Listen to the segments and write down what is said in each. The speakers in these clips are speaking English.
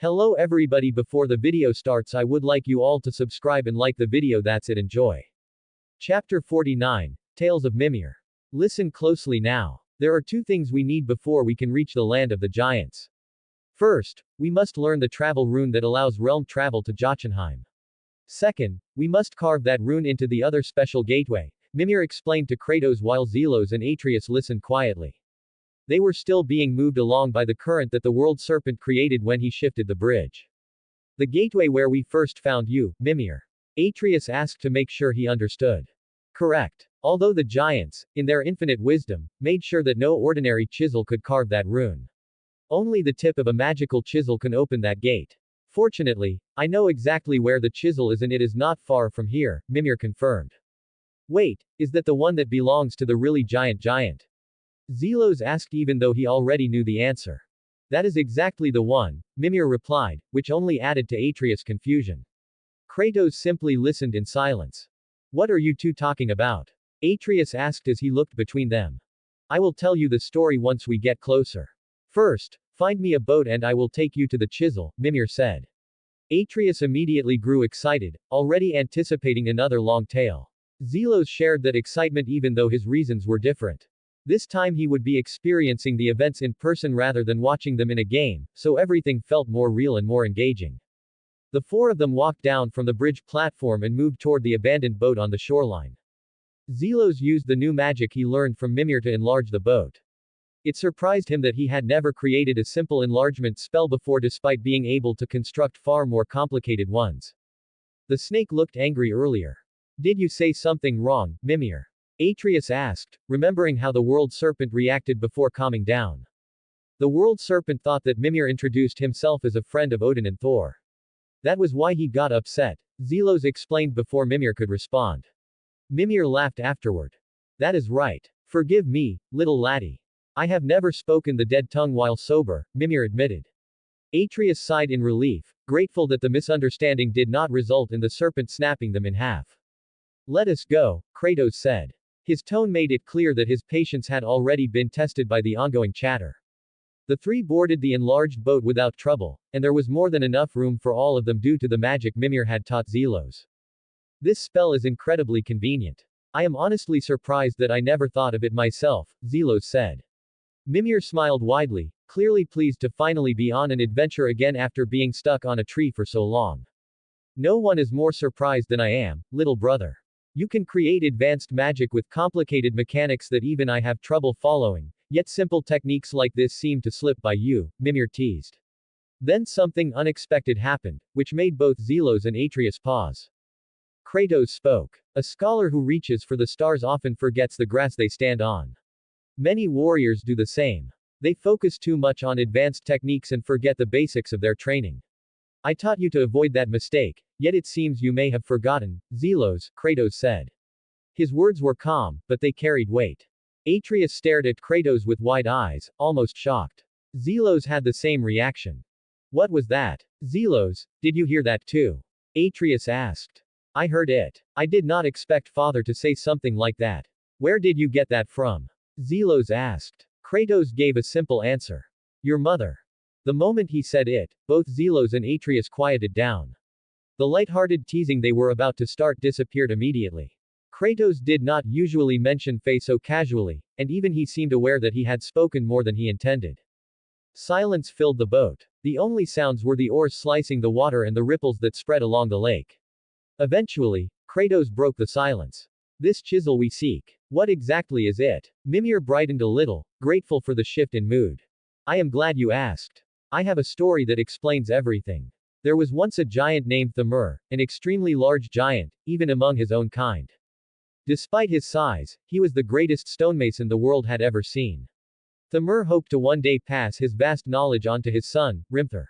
Hello everybody, before the video starts I would like you all to subscribe and like the video. That's it, enjoy. Chapter 49, Tales of Mimir. Listen closely now. There are two things we need before we can reach the land of the giants. First, we must learn the travel rune that allows realm travel to Jotunheim. Second, we must carve that rune into the other special gateway, Mimir explained to Kratos while Zelos and Atreus listened quietly. They were still being moved along by the current that the world serpent created when he shifted the bridge. The gateway where we first found you, Mimir? Atreus asked to make sure he understood. Correct. Although the giants, in their infinite wisdom, made sure that no ordinary chisel could carve that rune. Only the tip of a magical chisel can open that gate. Fortunately, I know exactly where the chisel is and it is not far from here, Mimir confirmed. Wait, is that the one that belongs to the really giant? Zelos asked even though he already knew the answer. That is exactly the one, Mimir replied, which only added to Atreus' confusion. Kratos simply listened in silence. What are you two talking about? Atreus asked as he looked between them. I will tell you the story once we get closer. First, find me a boat and I will take you to the chisel, Mimir said. Atreus immediately grew excited, already anticipating another long tale. Zelos shared that excitement even though his reasons were different. This time he would be experiencing the events in person rather than watching them in a game, so everything felt more real and more engaging. The four of them walked down from the bridge platform and moved toward the abandoned boat on the shoreline. Zelos used the new magic he learned from Mimir to enlarge the boat. It surprised him that he had never created a simple enlargement spell before despite being able to construct far more complicated ones. The snake looked angry earlier. Did you say something wrong, Mimir? Atreus asked, remembering how the world serpent reacted before calming down. The world serpent thought that Mimir introduced himself as a friend of Odin and Thor. That was why he got upset, Zelos explained before Mimir could respond. Mimir laughed afterward. That is right. Forgive me, little laddie. I have never spoken the dead tongue while sober, Mimir admitted. Atreus sighed in relief, grateful that the misunderstanding did not result in the serpent snapping them in half. Let us go, Kratos said. His tone made it clear that his patience had already been tested by the ongoing chatter. The three boarded the enlarged boat without trouble, and there was more than enough room for all of them due to the magic Mimir had taught Zelos. This spell is incredibly convenient. I am honestly surprised that I never thought of it myself, Zelos said. Mimir smiled widely, clearly pleased to finally be on an adventure again after being stuck on a tree for so long. No one is more surprised than I am, little brother. You can create advanced magic with complicated mechanics that even I have trouble following, yet simple techniques like this seem to slip by you, Mimir teased. Then something unexpected happened, which made both Zelos and Atreus pause. Kratos spoke. A scholar who reaches for the stars often forgets the grass they stand on. Many warriors do the same. They focus too much on advanced techniques and forget the basics of their training. I taught you to avoid that mistake, yet it seems you may have forgotten, Zelos, Kratos said. His words were calm, but they carried weight. Atreus stared at Kratos with wide eyes, almost shocked. Zelos had the same reaction. What was that? Zelos, did you hear that too? Atreus asked. I heard it. I did not expect father to say something like that. Where did you get that from? Zelos asked. Kratos gave a simple answer. Your mother. The moment he said it, both Zelos and Atreus quieted down. The light-hearted teasing they were about to start disappeared immediately. Kratos did not usually mention Faye so casually, and even he seemed aware that he had spoken more than he intended. Silence filled the boat. The only sounds were the oars slicing the water and the ripples that spread along the lake. Eventually, Kratos broke the silence. This chisel we seek. What exactly is it? Mimir brightened a little, grateful for the shift in mood. I am glad you asked. I have a story that explains everything. There was once a giant named Thor, an extremely large giant, even among his own kind. Despite his size, he was the greatest stonemason the world had ever seen. Thor hoped to one day pass his vast knowledge on to his son, Rimthur.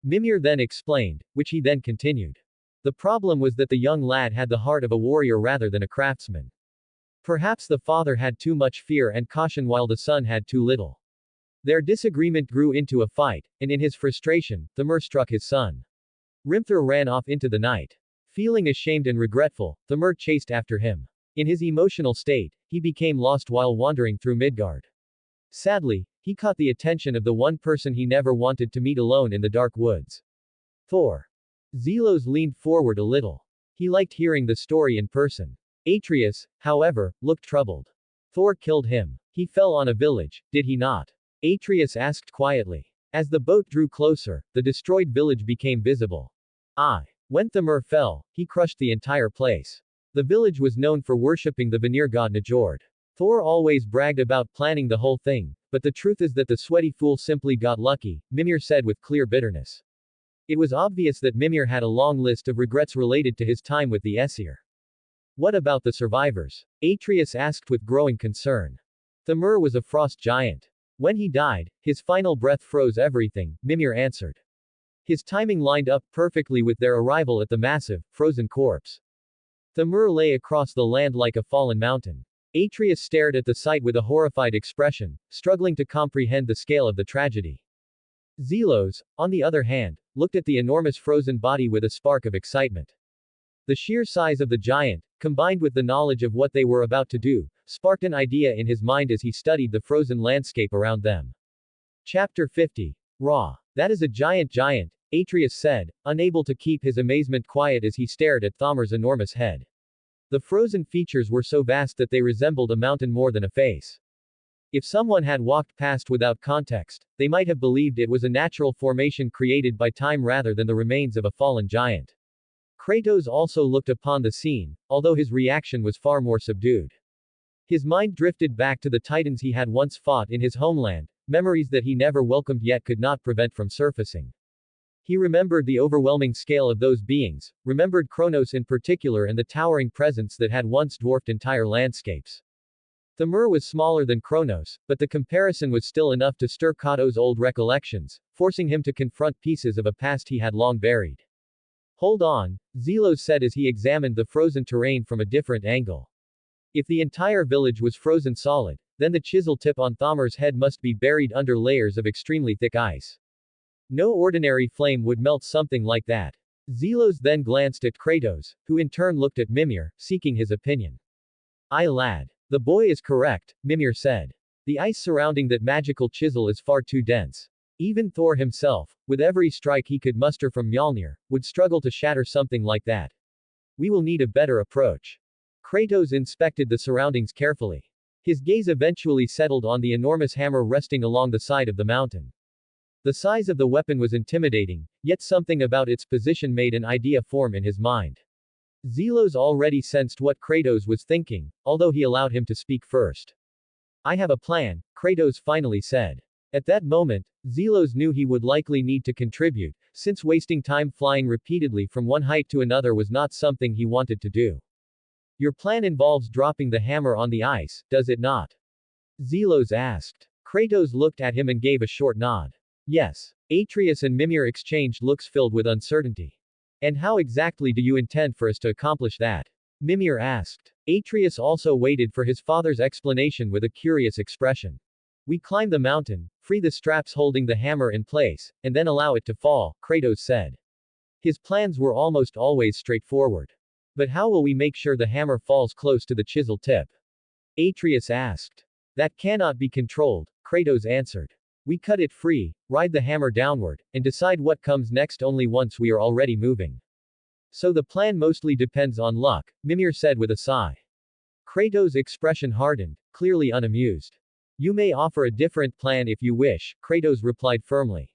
Mimir then explained, which he then continued. The problem was that the young lad had the heart of a warrior rather than a craftsman. Perhaps the father had too much fear and caution while the son had too little. Their disagreement grew into a fight, and in his frustration, Thor struck his son. Rimthur ran off into the night. Feeling ashamed and regretful, Thor chased after him. In his emotional state, he became lost while wandering through Midgard. Sadly, He caught the attention of the one person he never wanted to meet alone in the dark woods. Thor. Zelos leaned forward a little. He liked hearing the story in person. Atreus, however, looked troubled. Thor killed him. He fell on a village, did he not? Atreus asked quietly. As the boat drew closer, the destroyed village became visible. When Thor fell, he crushed the entire place. The village was known for worshipping the Vanir god Njord. Thor always bragged about planning the whole thing, but the truth is that the sweaty fool simply got lucky, Mimir said with clear bitterness. It was obvious that Mimir had a long list of regrets related to his time with the Aesir. What about the survivors? Atreus asked with growing concern. Thor was a frost giant. When he died, his final breath froze everything, Mimir answered. His timing lined up perfectly with their arrival at the massive, frozen corpse. Thor lay across the land like a fallen mountain. Atreus stared at the sight with a horrified expression, struggling to comprehend the scale of the tragedy. Zelos, on the other hand, looked at the enormous frozen body with a spark of excitement. The sheer size of the giant, combined with the knowledge of what they were about to do, sparked an idea in his mind as he studied the frozen landscape around them. Chapter 50. Ra. That is a giant, Atreus said, unable to keep his amazement quiet as he stared at Thor's enormous head. The frozen features were so vast that they resembled a mountain more than a face. If someone had walked past without context, they might have believed it was a natural formation created by time rather than the remains of a fallen giant. Kratos also looked upon the scene, although his reaction was far more subdued. His mind drifted back to the titans he had once fought in his homeland, memories that he never welcomed yet could not prevent from surfacing. He remembered the overwhelming scale of those beings, remembered Kronos in particular and the towering presence that had once dwarfed entire landscapes. Thor was smaller than Kronos, but the comparison was still enough to stir Kratos' old recollections, forcing him to confront pieces of a past he had long buried. Hold on, Zelos said as he examined the frozen terrain from a different angle. If the entire village was frozen solid, then the chisel tip on Thor's head must be buried under layers of extremely thick ice. No ordinary flame would melt something like that. Zelos then glanced at Kratos, who in turn looked at Mimir, seeking his opinion. Lad. The boy is correct, Mimir said. The ice surrounding that magical chisel is far too dense. Even Thor himself, with every strike he could muster from Mjolnir, would struggle to shatter something like that. We will need a better approach. Kratos inspected the surroundings carefully. His gaze eventually settled on the enormous hammer resting along the side of the mountain. The size of the weapon was intimidating, yet something about its position made an idea form in his mind. Zelos already sensed what Kratos was thinking, although he allowed him to speak first. I have a plan, Kratos finally said. At that moment, Zelos knew he would likely need to contribute, since wasting time flying repeatedly from one height to another was not something he wanted to do. Your plan involves dropping the hammer on the ice, does it not? Zelos asked. Kratos looked at him and gave a short nod. Yes. Atreus and Mimir exchanged looks filled with uncertainty. And how exactly do you intend for us to accomplish that? Mimir asked. Atreus also waited for his father's explanation with a curious expression. We climb the mountain, free the straps holding the hammer in place, and then allow it to fall, Kratos said. His plans were almost always straightforward. But how will we make sure the hammer falls close to the chisel tip? Atreus asked. That cannot be controlled, Kratos answered. We cut it free, ride the hammer downward, and decide what comes next only once we are already moving. So the plan mostly depends on luck, Mimir said with a sigh. Kratos' expression hardened, clearly unamused. You may offer a different plan if you wish, Kratos replied firmly.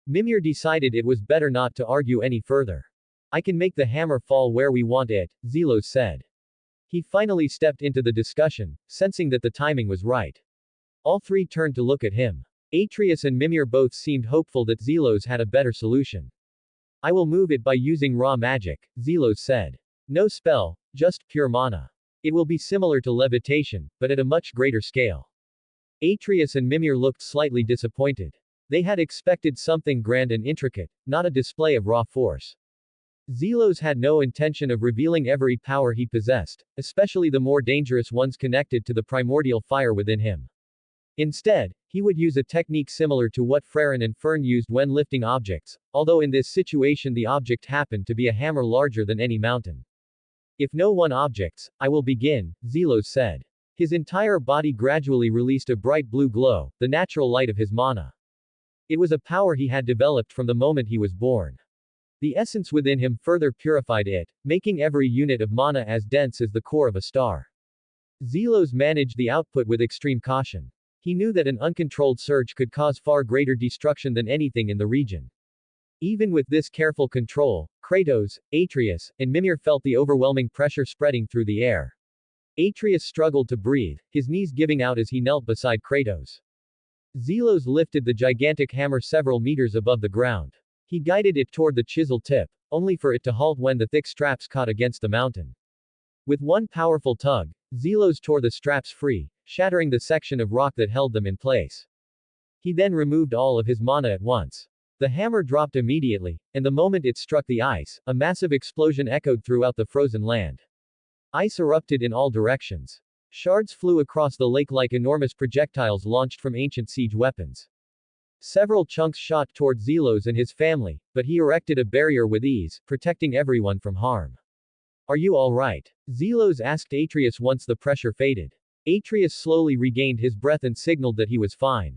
Mimir decided it was better not to argue any further. I can make the hammer fall where we want it, Zelos said. He finally stepped into the discussion, sensing that the timing was right. All three turned to look at him. Atreus and Mimir both seemed hopeful that Zelos had a better solution. I will move it by using raw magic, Zelos said. No spell, just pure mana. It will be similar to levitation, but at a much greater scale. Atreus and Mimir looked slightly disappointed. They had expected something grand and intricate, not a display of raw force. Zelos had no intention of revealing every power he possessed, especially the more dangerous ones connected to the primordial fire within him. Instead, he would use a technique similar to what Freyrin and Fern used when lifting objects, although in this situation the object happened to be a hammer larger than any mountain. If no one objects, I will begin, Zelos said. His entire body gradually released a bright blue glow, the natural light of his mana. It was a power he had developed from the moment he was born. The essence within him further purified it, making every unit of mana as dense as the core of a star. Zelos managed the output with extreme caution. He knew that an uncontrolled surge could cause far greater destruction than anything in the region. Even with this careful control, Kratos, Atreus, and Mimir felt the overwhelming pressure spreading through the air. Atreus struggled to breathe, his knees giving out as he knelt beside Kratos. Zelos lifted the gigantic hammer several meters above the ground. He guided it toward the chisel tip, only for it to halt when the thick straps caught against the mountain. With one powerful tug, Zelos tore the straps free, shattering the section of rock that held them in place. He then removed all of his mana at once. The hammer dropped immediately, and the moment it struck the ice, a massive explosion echoed throughout the frozen land. Ice erupted in all directions. Shards flew across the lake like enormous projectiles launched from ancient siege weapons. Several chunks shot toward Zelos and his family, but he erected a barrier with ease, protecting everyone from harm. Are you all right? Zelos asked Atreus once the pressure faded. Atreus slowly regained his breath and signaled that he was fine.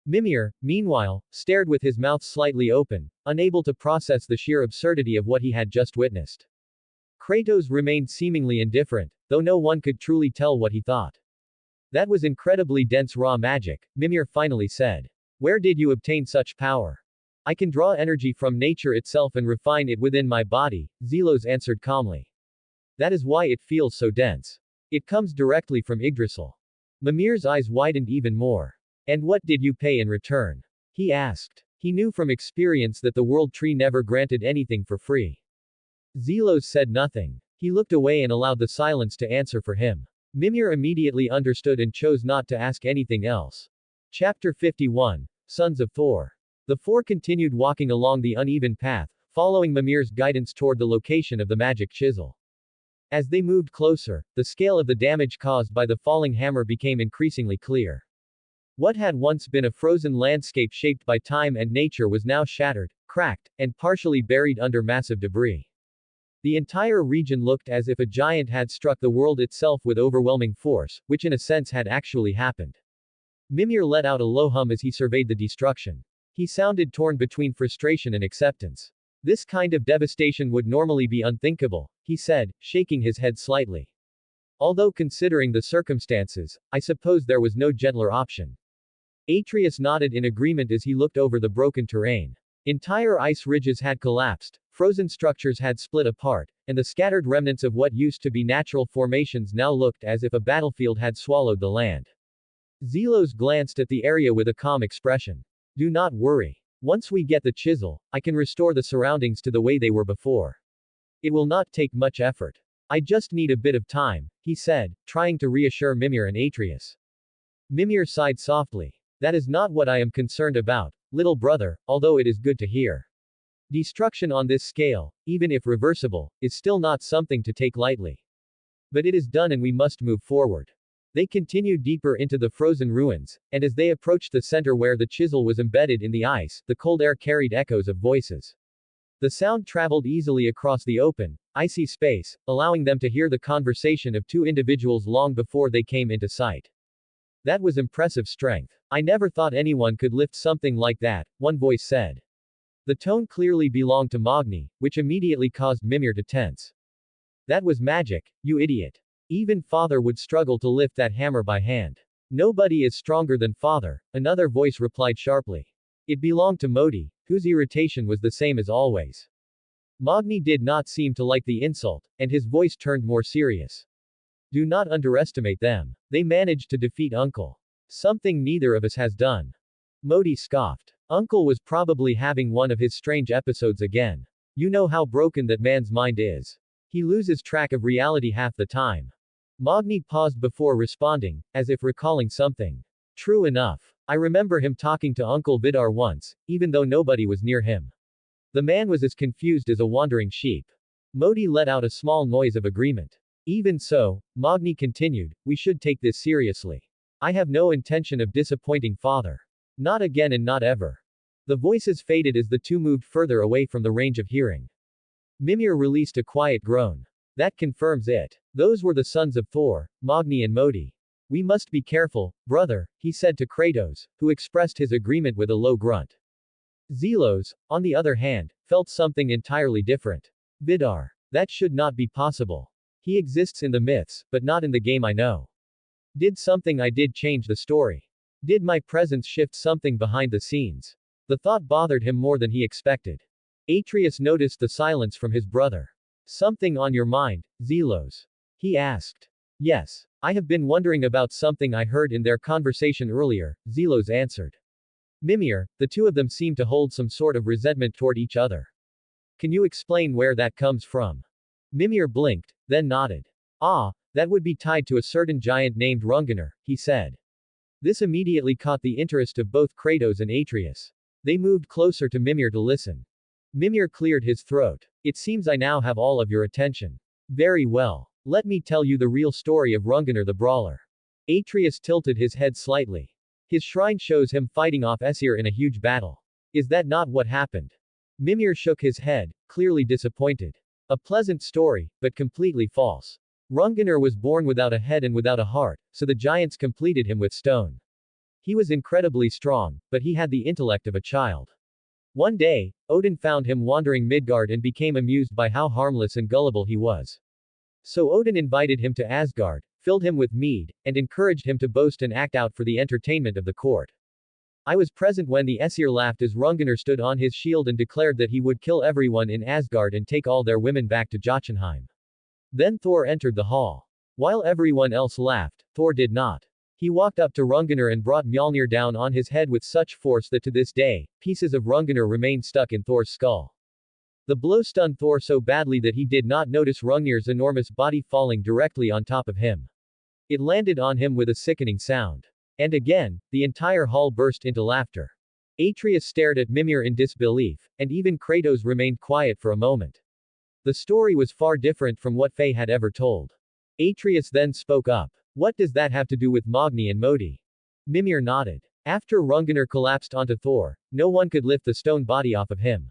Mimir, meanwhile, stared with his mouth slightly open, unable to process the sheer absurdity of what he had just witnessed. Kratos remained seemingly indifferent, though no one could truly tell what he thought. That was incredibly dense raw magic, Mimir finally said. Where did you obtain such power? I can draw energy from nature itself and refine it within my body, Zelos answered calmly. That is why it feels so dense. It comes directly from Yggdrasil. Mimir's eyes widened even more. And what did you pay in return? He asked. He knew from experience that the world tree never granted anything for free. Zelos said nothing. He looked away and allowed the silence to answer for him. Mimir immediately understood and chose not to ask anything else. Chapter 51, Sons of Thor. The four continued walking along the uneven path, following Mimir's guidance toward the location of the magic chisel. As they moved closer, the scale of the damage caused by the falling hammer became increasingly clear. What had once been a frozen landscape shaped by time and nature was now shattered, cracked, and partially buried under massive debris. The entire region looked as if a giant had struck the world itself with overwhelming force, which in a sense had actually happened. Mimir let out a low hum as he surveyed the destruction. He sounded torn between frustration and acceptance. This kind of devastation would normally be unthinkable, he said, shaking his head slightly. Although considering the circumstances, I suppose there was no gentler option. Atreus nodded in agreement as he looked over the broken terrain. Entire ice ridges had collapsed, frozen structures had split apart, and the scattered remnants of what used to be natural formations now looked as if a battlefield had swallowed the land. Zelos glanced at the area with a calm expression. Do not worry. Once we get the chisel, I can restore the surroundings to the way they were before. It will not take much effort. I just need a bit of time, he said, trying to reassure Mimir and Atreus. Mimir sighed softly. That is not what I am concerned about, little brother, although it is good to hear. Destruction on this scale, even if reversible, is still not something to take lightly. But it is done and we must move forward. They continued deeper into the frozen ruins, and as they approached the center where the chisel was embedded in the ice, the cold air carried echoes of voices. The sound traveled easily across the open, icy space, allowing them to hear the conversation of two individuals long before they came into sight. That was impressive strength. I never thought anyone could lift something like that, one voice said. The tone clearly belonged to Magni, which immediately caused Mimir to tense. That was magic, you idiot. Even Father would struggle to lift that hammer by hand. Nobody is stronger than Father, another voice replied sharply. It belonged to Modi, whose irritation was the same as always. Magni did not seem to like the insult, and his voice turned more serious. Do not underestimate them. They managed to defeat Uncle. Something neither of us has done. Modi scoffed. Uncle was probably having one of his strange episodes again. You know how broken that man's mind is. He loses track of reality half the time. Magni paused before responding, as if recalling something. True enough. I remember him talking to Uncle Vidar once, even though nobody was near him. The man was as confused as a wandering sheep. Modi let out a small noise of agreement. Even so, Magni continued, we should take this seriously. I have no intention of disappointing Father. Not again and not ever. The voices faded as the two moved further away from the range of hearing. Mimir released a quiet groan. That confirms it. Those were the sons of Thor, Magni and Modi. We must be careful, brother, he said to Kratos, who expressed his agreement with a low grunt. Zelos, on the other hand, felt something entirely different. Vidar. That should not be possible. He exists in the myths, but not in the game I know. Did something I did change the story? Did my presence shift something behind the scenes? The thought bothered him more than he expected. Atreus noticed the silence from his brother. Something on your mind, Zelos? He asked. Yes. I have been wondering about something I heard in their conversation earlier, Zelos answered. Mimir, the two of them seem to hold some sort of resentment toward each other. Can you explain where that comes from? Mimir blinked, then nodded. Ah, that would be tied to a certain giant named Rungunar, he said. This immediately caught the interest of both Kratos and Atreus. They moved closer to Mimir to listen. Mimir cleared his throat. It seems I now have all of your attention. Very well. Let me tell you the real story of Rungunar the Brawler. Atreus tilted his head slightly. His shrine shows him fighting off Aesir in a huge battle. Is that not what happened? Mimir shook his head, clearly disappointed. A pleasant story, but completely false. Rungunar was born without a head and without a heart, so the giants completed him with stone. He was incredibly strong, but he had the intellect of a child. One day, Odin found him wandering Midgard and became amused by how harmless and gullible he was. So Odin invited him to Asgard, filled him with mead, and encouraged him to boast and act out for the entertainment of the court. I was present when the Aesir laughed as Rungunar stood on his shield and declared that he would kill everyone in Asgard and take all their women back to Jotunheim. Then Thor entered the hall. While everyone else laughed, Thor did not. He walked up to Rungunar and brought Mjolnir down on his head with such force that to this day, pieces of Rungunar remain stuck in Thor's skull. The blow stunned Thor so badly that he did not notice Rungnir's enormous body falling directly on top of him. It landed on him with a sickening sound. And again, the entire hall burst into laughter. Atreus stared at Mimir in disbelief, and even Kratos remained quiet for a moment. The story was far different from what Faye had ever told. Atreus then spoke up. What does that have to do with Magni and Modi? Mimir nodded. After Rungunar collapsed onto Thor, no one could lift the stone body off of him.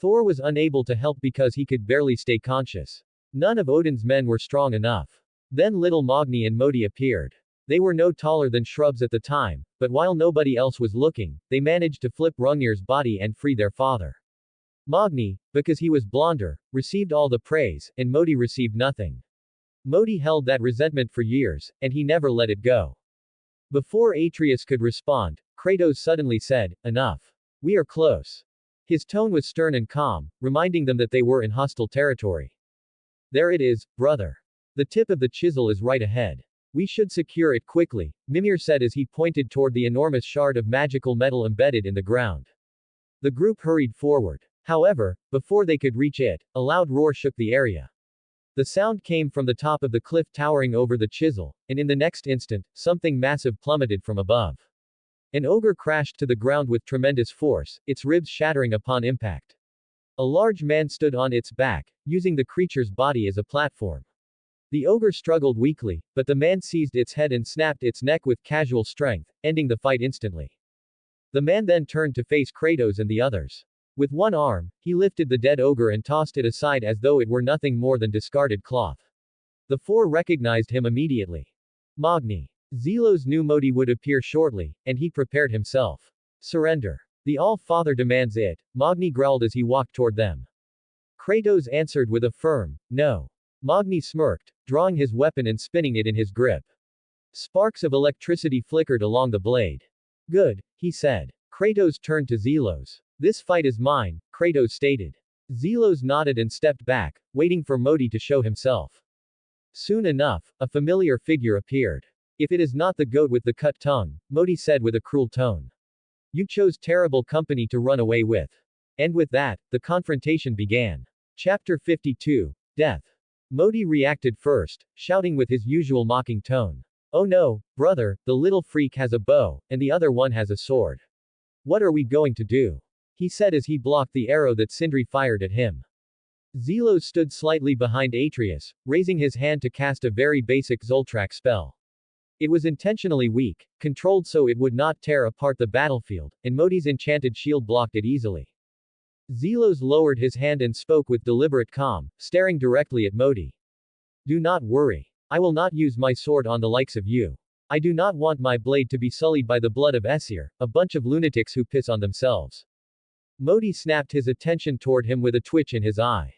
Thor was unable to help because he could barely stay conscious. None of Odin's men were strong enough. Then little Magni and Modi appeared. They were no taller than shrubs at the time, but while nobody else was looking, they managed to flip Rungnir's body and free their father. Magni, because he was blonder, received all the praise, and Modi received nothing. Modi held that resentment for years, and he never let it go. Before Atreus could respond, Kratos suddenly said, "Enough. We are close." His tone was stern and calm, reminding them that they were in hostile territory. There it is, brother. The tip of the chisel is right ahead. We should secure it quickly, Mimir said as he pointed toward the enormous shard of magical metal embedded in the ground. The group hurried forward. However, before they could reach it, a loud roar shook the area. The sound came from the top of the cliff towering over the chisel, and in the next instant, something massive plummeted from above. An ogre crashed to the ground with tremendous force, its ribs shattering upon impact. A large man stood on its back, using the creature's body as a platform. The ogre struggled weakly, but the man seized its head and snapped its neck with casual strength, ending the fight instantly. The man then turned to face Kratos and the others. With one arm, he lifted the dead ogre and tossed it aside as though it were nothing more than discarded cloth. The four recognized him immediately. Magni. Zelos knew Modi would appear shortly, and he prepared himself. Surrender. The All-Father demands it, Magni growled as he walked toward them. Kratos answered with a firm, no. Magni smirked, drawing his weapon and spinning it in his grip. Sparks of electricity flickered along the blade. Good, he said. Kratos turned to Zelos. This fight is mine, Kratos stated. Zelos nodded and stepped back, waiting for Modi to show himself. Soon enough, a familiar figure appeared. If it is not the goat with the cut tongue, Modi said with a cruel tone. You chose terrible company to run away with. And with that, the confrontation began. Chapter 52. Death. Modi reacted first, shouting with his usual mocking tone. Oh no, brother, the little freak has a bow, and the other one has a sword. What are we going to do? He said as he blocked the arrow that Sindri fired at him. Zelos stood slightly behind Atreus, raising his hand to cast a very basic Zoltrak spell. It was intentionally weak, controlled so it would not tear apart the battlefield, and Modi's enchanted shield blocked it easily. Zelos lowered his hand and spoke with deliberate calm, staring directly at Modi. Do not worry. I will not use my sword on the likes of you. I do not want my blade to be sullied by the blood of Aesir, a bunch of lunatics who piss on themselves. Modi snapped his attention toward him with a twitch in his eye.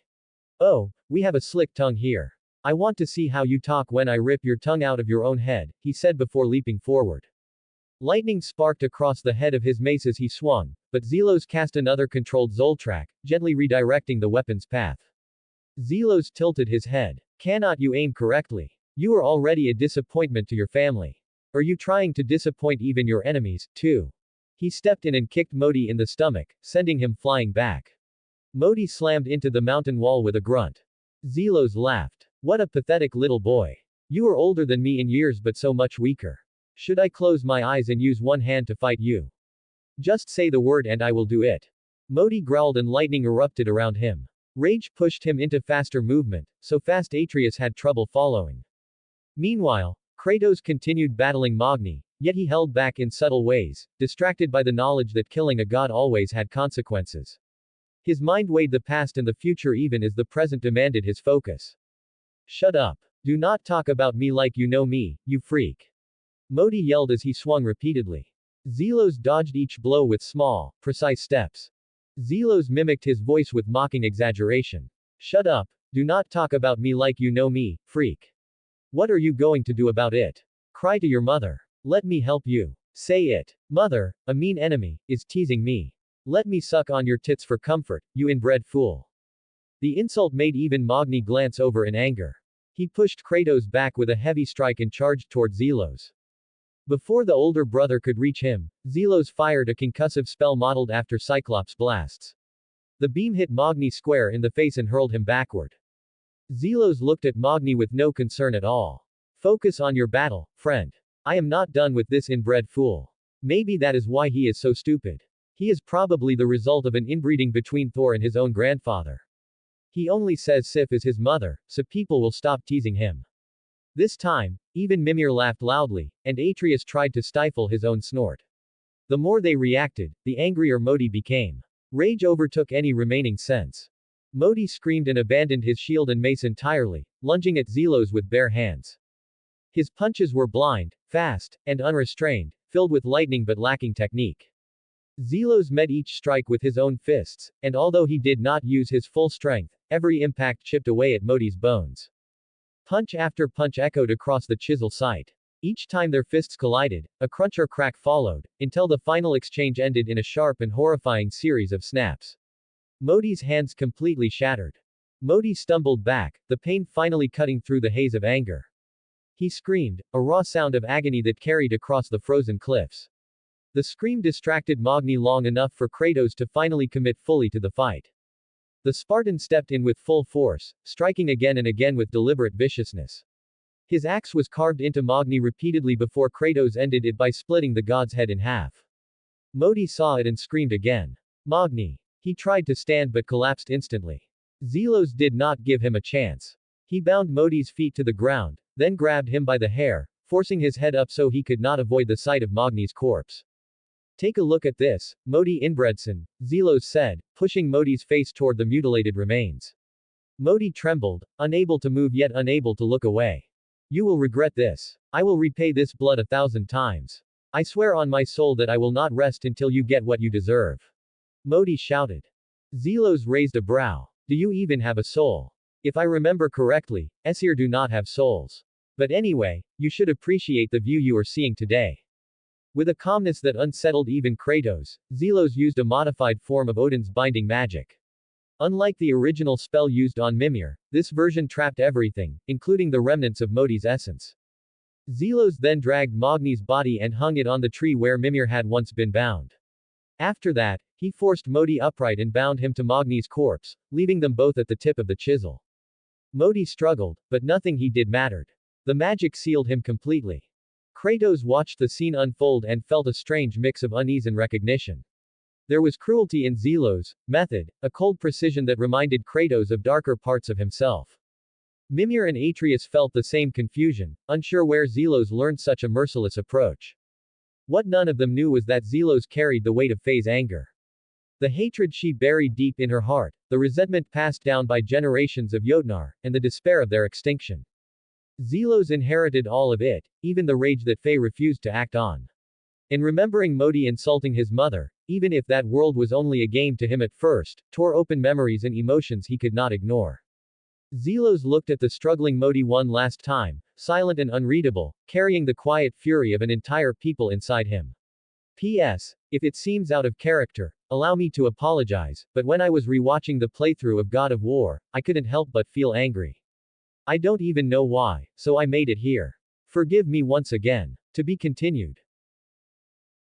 Oh, we have a slick tongue here. I want to see how you talk when I rip your tongue out of your own head, he said before leaping forward. Lightning sparked across the head of his mace as he swung, but Zelos cast another controlled Zoltrak, gently redirecting the weapon's path. Zelos tilted his head. Cannot you aim correctly? You are already a disappointment to your family. Are you trying to disappoint even your enemies, too? He stepped in and kicked Modi in the stomach, sending him flying back. Modi slammed into the mountain wall with a grunt. Zelos laughed. What a pathetic little boy. You are older than me in years but so much weaker. Should I close my eyes and use one hand to fight you? Just say the word and I will do it. Modi growled and lightning erupted around him. Rage pushed him into faster movement, so fast Atreus had trouble following. Meanwhile, Kratos continued battling Magni, yet he held back in subtle ways, distracted by the knowledge that killing a god always had consequences. His mind weighed the past and the future even as the present demanded his focus. Shut up. Do not talk about me like you know me, you freak. Modi yelled as he swung repeatedly. Zelos dodged each blow with small, precise steps. Zelos mimicked his voice with mocking exaggeration. Shut up. Do not talk about me like you know me, freak. What are you going to do about it? Cry to your mother. Let me help you. Say it. Mother, a mean enemy, is teasing me. Let me suck on your tits for comfort, you inbred fool. The insult made even Magni glance over in anger. He pushed Kratos back with a heavy strike and charged toward Zelos. Before the older brother could reach him, Zelos fired a concussive spell modeled after Cyclops blasts. The beam hit Magni square in the face and hurled him backward. Zelos looked at Magni with no concern at all. Focus on your battle, friend. I am not done with this inbred fool. Maybe that is why he is so stupid. He is probably the result of an inbreeding between Thor and his own grandfather. He only says Sif is his mother, so people will stop teasing him. This time, even Mimir laughed loudly, and Atreus tried to stifle his own snort. The more they reacted, the angrier Modi became. Rage overtook any remaining sense. Modi screamed and abandoned his shield and mace entirely, lunging at Zelos with bare hands. His punches were blind, fast, and unrestrained, filled with lightning but lacking technique. Zelos met each strike with his own fists, and although he did not use his full strength, every impact chipped away at Modi's bones. Punch after punch echoed across the chisel site. Each time their fists collided, a crunch or crack followed, until the final exchange ended in a sharp and horrifying series of snaps. Modi's hands completely shattered. Modi stumbled back, the pain finally cutting through the haze of anger. He screamed, a raw sound of agony that carried across the frozen cliffs. The scream distracted Magni long enough for Kratos to finally commit fully to the fight. The Spartan stepped in with full force, striking again and again with deliberate viciousness. His axe was carved into Magni repeatedly before Kratos ended it by splitting the god's head in half. Modi saw it and screamed again. Magni. He tried to stand but collapsed instantly. Zelos did not give him a chance. He bound Modi's feet to the ground, then grabbed him by the hair, forcing his head up so he could not avoid the sight of Magni's corpse. Take a look at this, Modi Inbredson, Zelos said, pushing Modi's face toward the mutilated remains. Modi trembled, unable to move yet unable to look away. You will regret this. I will repay this blood 1,000 times. I swear on my soul that I will not rest until you get what you deserve. Modi shouted. Zelos raised a brow. Do you even have a soul? If I remember correctly, Aesir do not have souls. But anyway, you should appreciate the view you are seeing today. With a calmness that unsettled even Kratos, Zelos used a modified form of Odin's binding magic. Unlike the original spell used on Mimir, this version trapped everything, including the remnants of Modi's essence. Zelos then dragged Magni's body and hung it on the tree where Mimir had once been bound. After that, he forced Modi upright and bound him to Magni's corpse, leaving them both at the tip of the chisel. Modi struggled, but nothing he did mattered. The magic sealed him completely. Kratos watched the scene unfold and felt a strange mix of unease and recognition. There was cruelty in Zelos' method, a cold precision that reminded Kratos of darker parts of himself. Mimir and Atreus felt the same confusion, unsure where Zelos learned such a merciless approach. What none of them knew was that Zelos carried the weight of Faye's anger. The hatred she buried deep in her heart, the resentment passed down by generations of Jotnar, and the despair of their extinction. Zelos inherited all of it, even the rage that Faye refused to act on. In remembering Modi insulting his mother, even if that world was only a game to him at first, tore open memories and emotions he could not ignore. Zelos looked at the struggling Modi one last time, silent and unreadable, carrying the quiet fury of an entire people inside him. P.S. If it seems out of character, allow me to apologize, but when I was rewatching the playthrough of God of War, I couldn't help but feel angry. I don't even know why, so I made it here. Forgive me once again. To be continued.